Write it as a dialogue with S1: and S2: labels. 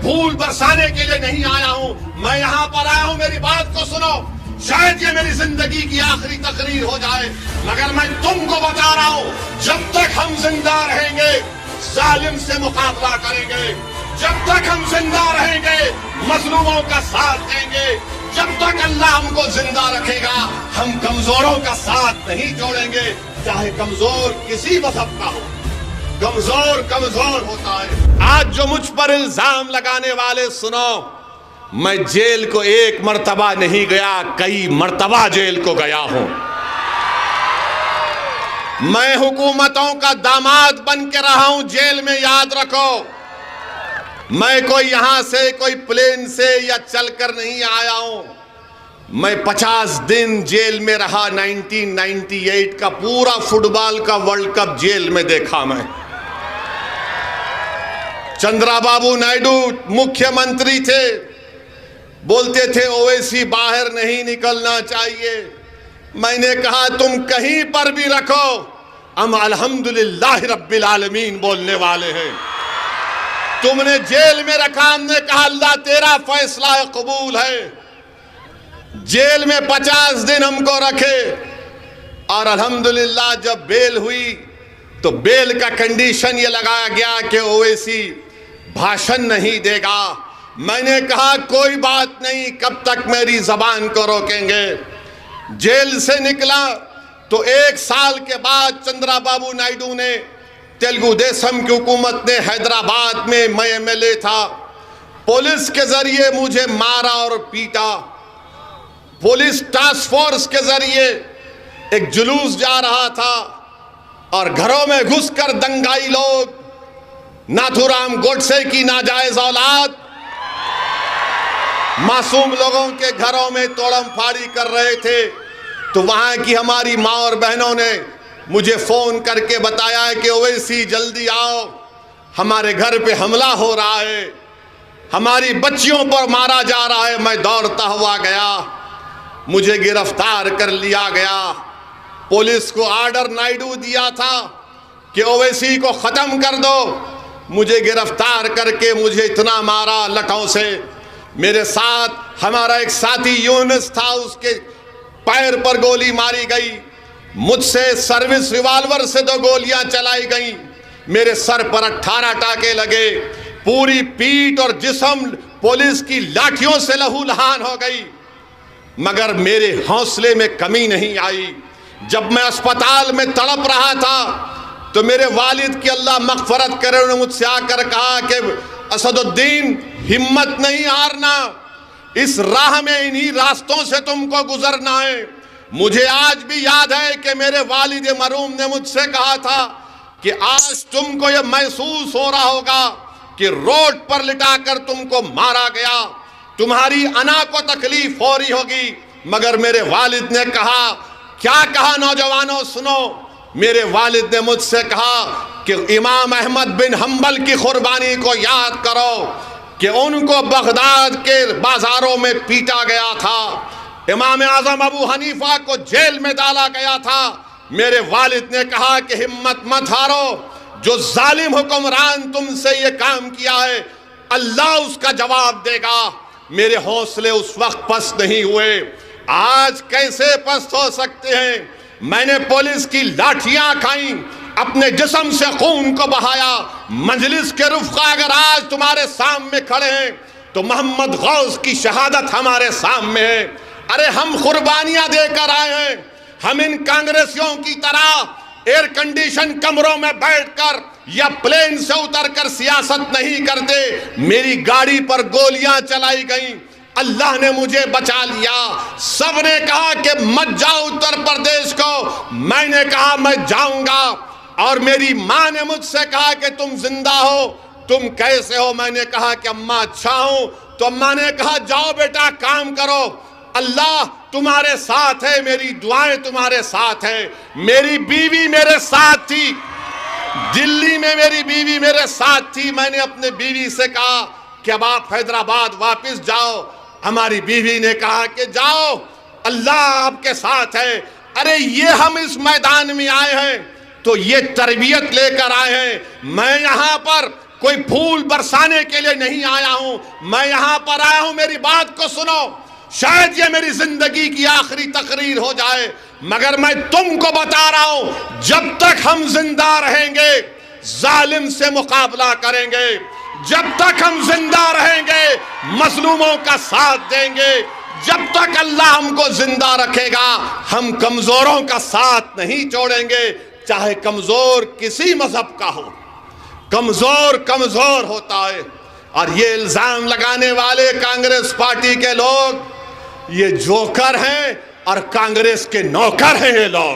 S1: پھول برسانے کے لیے نہیں آیا ہوں، میں یہاں پر آیا ہوں، میری بات کو سنو، شاید یہ میری زندگی کی آخری تقریر ہو جائے، مگر میں تم کو بتا رہا ہوں جب تک ہم زندہ رہیں گے ظالم سے مقابلہ کریں گے، جب تک ہم زندہ رہیں گے مظلوموں کا ساتھ دیں گے، جب تک اللہ ہم کو زندہ رکھے گا ہم کمزوروں کا ساتھ نہیں چھوڑیں گے، چاہے کمزور کسی مذہب کا ہو، کمزور ہوتا ہے۔ آج جو مجھ پر الزام لگانے والے سنو، میں جیل کو ایک مرتبہ نہیں گیا، کئی مرتبہ جیل کو گیا ہوں۔ میں حکومتوں کا داماد بن کے رہا ہوں، جیل میں یاد رکھو۔ میں کوئی یہاں سے کوئی پلین سے یا چل کر نہیں آیا ہوں، میں 50 دن جیل میں رہا، 1998 کا پورا فٹ بال کا ورلڈ کپ جیل میں دیکھا میں۔ چندرا بابو نائیڈو مکھیہ منتری تھے، بولتے تھے اویسی باہر نہیں نکلنا چاہیے، میں نے کہا تم کہیں پر بھی رکھو، ہم الحمدللہ رب العالمین بولنے والے ہیں۔ تم نے جیل میں رکھا، ہم نے کہا اللہ تیرا فیصلہ قبول ہے۔ جیل میں 50 دن ہم کو رکھے، اور الحمدللہ جب بیل ہوئی تو بیل کا کنڈیشن یہ لگایا گیا کہ اویسی بھاشن نہیں دے گا۔ میں نے کہا کوئی بات نہیں، کب تک میری زبان کو روکیں گے۔ جیل سے نکلا تو 1 سال کے بعد چندرا بابو نائیڈو نے، تیلگو دیشم کی حکومت نے، حیدرآباد میں ایم ایل اے تھا، پولیس کے ذریعے مجھے مارا اور پیٹا۔ پولیس ٹاسک فورس کے ذریعے ایک جلوس جا رہا تھا اور گھروں میں گھس کر دنگائی لوگ ناتھو رام گوڈسے کی ناجائز اولاد معصوم لوگوں کے گھروں میں توڑم پھاڑی کر رہے تھے، تو وہاں کی ہماری ماں اور بہنوں نے مجھے فون کر کے بتایا کہ اویسی جلدی آؤ، ہمارے گھر پہ حملہ ہو رہا ہے، ہماری بچیوں پر مارا جا رہا ہے۔ میں دوڑتا ہوا گیا، مجھے گرفتار کر لیا گیا۔ پولیس کو آرڈر نائیڈو دیا تھا کہ اویسی کو ختم کر دو، مجھے گرفتار کر کے مجھے اتنا مارا لٹوں سے۔ میرے ساتھ ہمارا ایک ساتھی یونس تھا، اس کے پیر پر گولی ماری گئی، مجھ سے سروس ریوالور سے 2 گولیاں چلائی گئیں، میرے سر پر 18 ٹانکے لگے، پوری پیٹھ اور جسم پولیس کی لاٹھیوں سے لہو لہان ہو گئی، مگر میرے حوصلے میں کمی نہیں آئی۔ جب میں اسپتال میں تڑپ رہا تھا تو میرے والد کی اللہ مغفرت کرے، انہوں نے مجھ سے آ کر کہا کہ اسد الدین ہمت نہیں ہارنا، اس راہ میں انہی راستوں سے تم کو گزرنا ہے۔ مجھے آج بھی یاد ہے کہ میرے والد مرحوم نے مجھ سے کہا تھا کہ آج تم کو یہ محسوس ہو رہا ہوگا کہ روڈ پر لٹا کر تم کو مارا گیا، تمہاری انا کو تکلیف ہو رہی ہوگی، مگر میرے والد نے کہا، کیا کہا نوجوانوں سنو، میرے والد نے مجھ سے کہا کہ امام احمد بن حنبل کی قربانی کو یاد کرو کہ ان کو بغداد کے بازاروں میں پیٹا گیا تھا، امام اعظم ابو حنیفہ کو جیل میں ڈالا گیا تھا۔ میرے والد نے کہا کہ ہمت مت ہارو، جو ظالم حکمران تم سے یہ کام کیا ہے اللہ اس کا جواب دے گا۔ میرے حوصلے اس وقت پست نہیں ہوئے، آج کیسے پست ہو سکتے ہیں؟ میں نے پولیس کی لاٹھیاں کھائیں، اپنے جسم سے خون کو بہایا۔ مجلس کے رفقا اگر آج تمہارے سامنے کھڑے ہیں تو محمد غوث کی شہادت ہمارے سامنے ہے۔ ارے ہم قربانیاں دے کر آئے ہیں، ہم ان کانگریسیوں کی طرح ایئر کنڈیشن کمروں میں بیٹھ کر یا پلین سے اتر کر سیاست نہیں کرتے۔ میری گاڑی پر گولیاں چلائی گئیں، اللہ نے مجھے بچا لیا۔ سب نے کہا کہ مت جاؤ اتر پردیش کو، میں نے کہا میں جاؤں گا، اور میری ماں نے مجھ سے کہا کہ تم زندہ ہو، تم کیسے ہو؟ میں نے کہا کہ اماں اچھا ہوں، تو اماں نے کہا جاؤ بیٹا کام کرو، اللہ تمہارے ساتھ ہے، میری دعائیں تمہارے ساتھ ہیں۔ میری بیوی میرے ساتھ تھی، دلی میں میری بیوی میرے ساتھ تھی۔ میں نے اپنے بیوی سے کہا کہ اب آپ حیدرآباد واپس جاؤ، ہماری بیوی نے کہا کہ جاؤ، اللہ آپ کے ساتھ ہے۔ ارے یہ ہم اس میدان میں آئے ہیں تو یہ تربیت لے کر آئے ہیں۔ میں یہاں پر کوئی پھول برسانے کے لیے نہیں آیا ہوں، میں یہاں پر آیا ہوں، میری بات کو سنو، شاید یہ میری زندگی کی آخری تقریر ہو جائے، مگر میں تم کو بتا رہا ہوں جب تک ہم زندہ رہیں گے ظالم سے مقابلہ کریں گے، جب تک ہم زندہ رہیں گے مظلوموں کا ساتھ دیں گے، جب تک اللہ ہم کو زندہ رکھے گا ہم کمزوروں کا ساتھ نہیں چھوڑیں گے، چاہے کمزور کسی مذہب کا ہو، کمزور کمزور ہوتا ہے۔ اور یہ الزام لگانے والے کانگریس پارٹی کے لوگ یہ جوکر ہیں اور کانگریس کے نوکر ہیں یہ لوگ۔